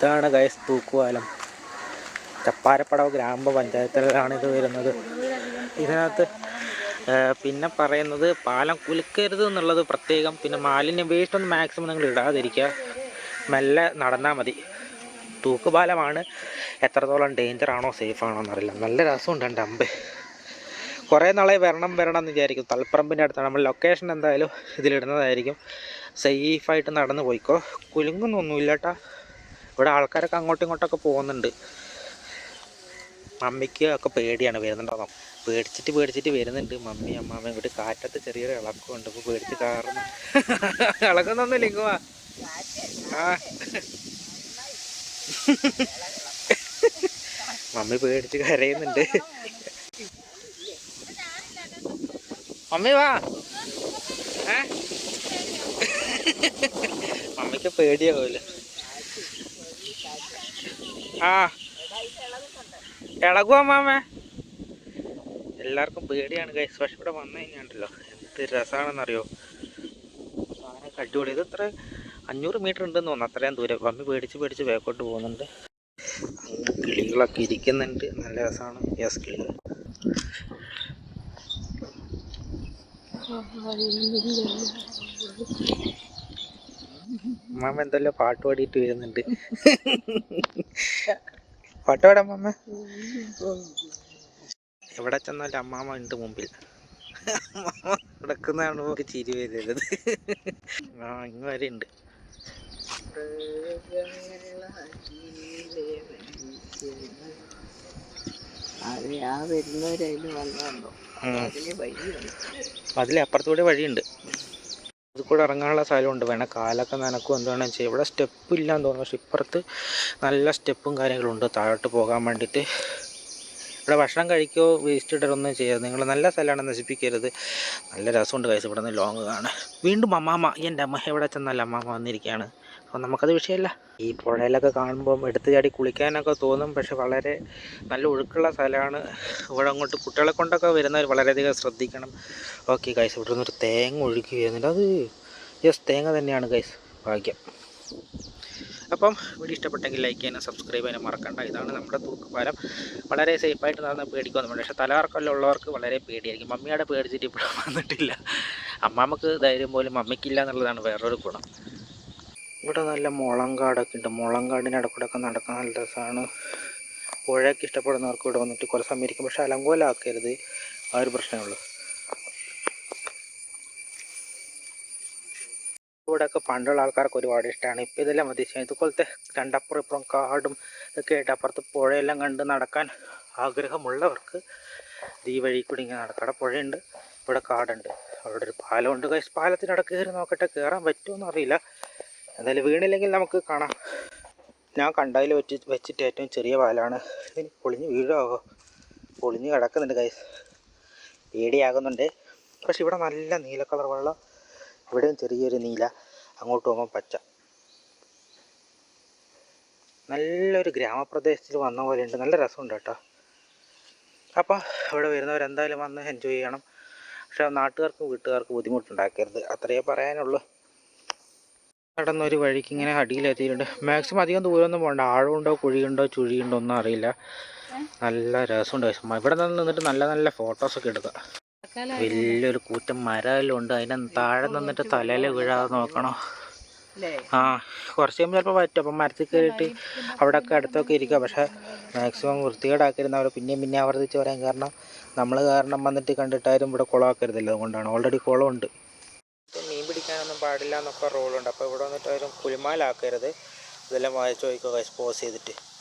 ഇതാണ് ഗൈസ് തൂക്കുപാലം. ചപ്പാരപ്പടവ് ഗ്രാമപഞ്ചായത്തിലാണ് ഇത് വരുന്നത്. ഇതിനകത്ത് പിന്നെ പറയുന്നത് പാലം കുലുക്കരുത് എന്നുള്ളത് പ്രത്യേകം. പിന്നെ മാലിന്യം വേസ്റ്റൊന്നും മാക്സിമം നിങ്ങൾ ഇടാതിരിക്കുക, മെല്ലെ നടന്നാൽ മതി. തൂക്കുപാലമാണ്, എത്രത്തോളം ഡേഞ്ചറാണോ സേഫാണോ എന്നറിയില്ല. നല്ല രസമുണ്ട് എൻ്റെ അമ്പ്. കുറേ നാളെ വരണം എന്ന് വിചാരിക്കും. തളിപ്പറമ്പിൻ്റെ അടുത്താണ് നമ്മൾ ലൊക്കേഷൻ. എന്തായാലും ഇതിലിടുന്നതായിരിക്കും. സേഫായിട്ട് നടന്നു പോയിക്കോ, കുലുങ്ങുന്നൊന്നുമില്ല കേട്ടോ. ഇവിടെ ആൾക്കാരൊക്കെ അങ്ങോട്ടും ഇങ്ങോട്ടൊക്കെ പോകുന്നുണ്ട്. മമ്മിക്ക് ഒക്കെ പേടിയാണ്, വരുന്നുണ്ടോ പേടിച്ചിട്ട് വരുന്നുണ്ട്. മമ്മി അമ്മാമ്മ ഇവിടെ കാറ്റത്ത് ചെറിയൊരു ഇളക്കമുണ്ട്. ഇപ്പോൾ പേടിച്ച് കാറുന്നു. ഇളക്കുന്നൊന്നുമില്ല, ഇങ്ങുവാ. ആ മമ്മി പേടിച്ച് കരയുന്നുണ്ട്. മമ്മി വാ. മമ്മിക്ക് പേടിയാവില്ല. ആ ഇളകും അമ്മാമ്മേ. എല്ലാവർക്കും പേടിയാണ് ഗൈസ്. പക്ഷെ ഇവിടെ വന്നു കഴിഞ്ഞാണ്ടല്ലോ എന്ത് രസമാണെന്നറിയോ. സാധനമൊക്കെ അടിപൊളി. ഇത് ഇത്ര 500 മീറ്റർ ഉണ്ടെന്ന് തോന്നുന്നു, അത്രയും ദൂരം. മമ്മി പേടിച്ച് വേക്കോട്ട് പോകുന്നുണ്ട്. അങ്ങ് കിളികളൊക്കെ ഇരിക്കുന്നുണ്ട്, നല്ല രസമാണ്. യെസ്, കിളികൾ. അമ്മാമ്മ എന്തല്ലോ പാട്ട് പാടിയിട്ട് വരുന്നുണ്ട്. പാട്ട് പാടാം അമ്മാമ്മ. എവിടെ ചെന്നാലും അമ്മാമ്മ ഉണ്ട് മുമ്പിൽ. അമ്മാമ്മ കിടക്കുന്നതാണ് നമുക്ക് ചിരി വരുന്നത്. ആ ഇങ്ങ് വരെ ഉണ്ട്. അതിലെ അപ്പുറത്തൂടെ വഴിയുണ്ട്. ഇത് കൂടെ ഇറങ്ങാനുള്ള സ്ഥലമുണ്ട്. വേണേൽ കാലൊക്കെ നനക്കും എന്ത് വേണമെങ്കിൽ ചെയ്യും. ഇവിടെ സ്റ്റെപ്പ് ഇല്ലാന്ന് തോന്നുന്നു, പക്ഷെ ഇപ്പുറത്ത് നല്ല സ്റ്റെപ്പും കാര്യങ്ങളുണ്ട് താഴോട്ട് പോകാൻ വേണ്ടിയിട്ട്. ഇവിടെ ഭക്ഷണം കഴിക്കുകയോ വേസ്റ്റ് ഇടരൊന്നും ചെയ്യരുത്. നിങ്ങൾ നല്ല സ്ഥലമാണ്, നശിപ്പിക്കരുത്. നല്ല രസമുണ്ട് കഴിച്ച്. ഇവിടെ നിന്ന് ലോങ് കാണാൻ. വീണ്ടും അമ്മാമ്മ, എൻ്റെ അമ്മ എവിടെ ചെന്നല്ല അമ്മാമ്മ വന്നിരിക്കുകയാണ്. അപ്പോൾ നമുക്കത് വിഷയമല്ല. ഈ പുഴയിലൊക്കെ കാണുമ്പം എടുത്ത് ചാടി കുളിക്കാനൊക്കെ തോന്നും, പക്ഷെ വളരെ നല്ല ഒഴുക്കുള്ള സ്ഥലമാണ്. ഇവിടെ അങ്ങോട്ട് കുട്ടികളെ കൊണ്ടൊക്കെ വരുന്നവർ വളരെയധികം ശ്രദ്ധിക്കണം. ഓക്കെ ഗൈസ്, ഇവിടെ നിന്നൊരു തേങ്ങ ഒഴുകി വരുന്നുണ്ട്. അത് യെസ്, തേങ്ങ തന്നെയാണ് ഗൈസ്, ഭാഗ്യം. അപ്പം വീഡിയോ ഇഷ്ടപ്പെട്ടെങ്കിൽ ലൈക്ക് ചെയ്യാനും സബ്സ്ക്രൈബ് ചെയ്യാനും മറക്കണ്ട. ഇതാണ് നമ്മുടെ തൂക്കുപാലം. വളരെ സേഫായിട്ട് നടന്ന് പേടിക്കൊന്നും വേണ്ട. പക്ഷേ തലകറക്കമെല്ലാം ഉള്ളവർക്ക് വളരെ പേടിയായിരിക്കും. മമ്മിയുടെ പേടിച്ചിട്ട് ഇപ്പോഴും വന്നിട്ടില്ല. അമ്മാമ്മക്ക് ധൈര്യം പോലും മമ്മിക്കില്ല എന്നുള്ളതാണ് വേറൊരു ഗുണം. ഇവിടെ നല്ല മുളങ്കാടൊക്കെ ഉണ്ട്. മുളങ്കാടിൻ്റെ ഇടക്കൂടെയൊക്കെ നടക്കാൻ നല്ല രസമാണ്. പുഴയൊക്കെ ഇഷ്ടപ്പെടുന്നവർക്ക് ഇവിടെ വന്നിട്ട് കുറേ സമയം ഇരിക്കും. പക്ഷേ അലങ്കോലാക്കരുത്, ആ ഒരു പ്രശ്നമേ ഉള്ളൂ. ഇവിടെയൊക്കെ പണ്ടുള്ള ആൾക്കാർക്ക് ഒരുപാട് ഇഷ്ടമാണ്. ഇപ്പോൾ ഇതെല്ലാം മതിശയം. ഇതുപോലത്തെ രണ്ടപ്പുറം ഇപ്പുറം കാടും ഒക്കെ ആയിട്ട് അപ്പുറത്ത് പുഴയെല്ലാം കണ്ട് നടക്കാൻ ആഗ്രഹമുള്ളവർക്ക് ഈ വഴി കൂടി ഇങ്ങനെ നടക്കാം. പുഴയുണ്ട്, ഇവിടെ കാടുണ്ട്, അവിടെ ഒരു പാലമുണ്ട്. പാലത്തിനവിടെ കയറി നോക്കട്ടെ, കയറാൻ പറ്റുമോ അറിയില്ല. എന്തായാലും വീണില്ലെങ്കിൽ നമുക്ക് കാണാം. ഞാൻ കണ്ടതിൽ വെച്ചിട്ട് ഏറ്റവും ചെറിയ പാലമാണ്. ഇനി പൊളിഞ്ഞ് വീഴാവോ? പൊളിഞ്ഞ് കിടക്കുന്നുണ്ട് ഗൈസ്, പേടിയാകുന്നുണ്ട്. പക്ഷെ ഇവിടെ നല്ല നീല കളർ വെള്ളം, ഇവിടെയും ചെറിയൊരു നീല, അങ്ങോട്ട് പോകുമ്പോൾ പച്ച. നല്ലൊരു ഗ്രാമപ്രദേശത്തിൽ വന്ന പോലെ ഉണ്ട്. നല്ല രസമുണ്ട് കേട്ടോ. അപ്പോൾ ഇവിടെ വരുന്നവരെന്തായാലും വന്ന് എൻജോയ് ചെയ്യണം. പക്ഷേ നാട്ടുകാർക്കും വീട്ടുകാർക്കും ബുദ്ധിമുട്ടുണ്ടാക്കരുത്, അത്രയേ പറയാനുള്ളൂ. നടന്നൊരു വഴിക്ക് ഇങ്ങനെ അടിയിലെത്തിയിട്ടുണ്ട്. മാക്സിമം അധികം ദൂരമൊന്നും പോകണ്ട. ആഴമുണ്ടോ കുഴിയുണ്ടോ ചുഴിയുണ്ടോ ഒന്നും അറിയില്ല. നല്ല രസമുണ്ട്. ഇവിടെ നിന്നിട്ട് നല്ല നല്ല ഫോട്ടോസൊക്കെ എടുക്കുക. വലിയൊരു കൂറ്റം മരമെല്ലാം ഉണ്ട്. അതിന് താഴെ നിന്നിട്ട് തലയിൽ വീഴാതെ നോക്കണം. ആ കുറച്ച് കഴിയുമ്പോൾ ചിലപ്പോൾ പറ്റും. അപ്പം മരത്തിൽ കയറിയിട്ട് അവിടെയൊക്കെ അടുത്തൊക്കെ ഇരിക്കുക. പക്ഷേ മാക്സിമം വൃത്തികേടാക്കരുന്നവർ പിന്നെയും ആവർത്തിച്ച് പറയാൻ കാരണം നമ്മൾ കാരണം വന്നിട്ട് കണ്ടിട്ടാരും ഇവിടെ കുളമാക്കരുതല്ലോ, അതുകൊണ്ടാണ്. ഓൾറെഡി കുളമുണ്ട്. മീൻ പിടിക്കാനൊന്നും പാടില്ല എന്നൊക്കെ റൂളുണ്ട്. അപ്പോൾ ഇവിടെ വന്നിട്ട് ആരും കുഴിമാലാക്കരുത്. ഇതെല്ലാം വായിച്ച് നോക്കുക പോസ് ചെയ്തിട്ട്.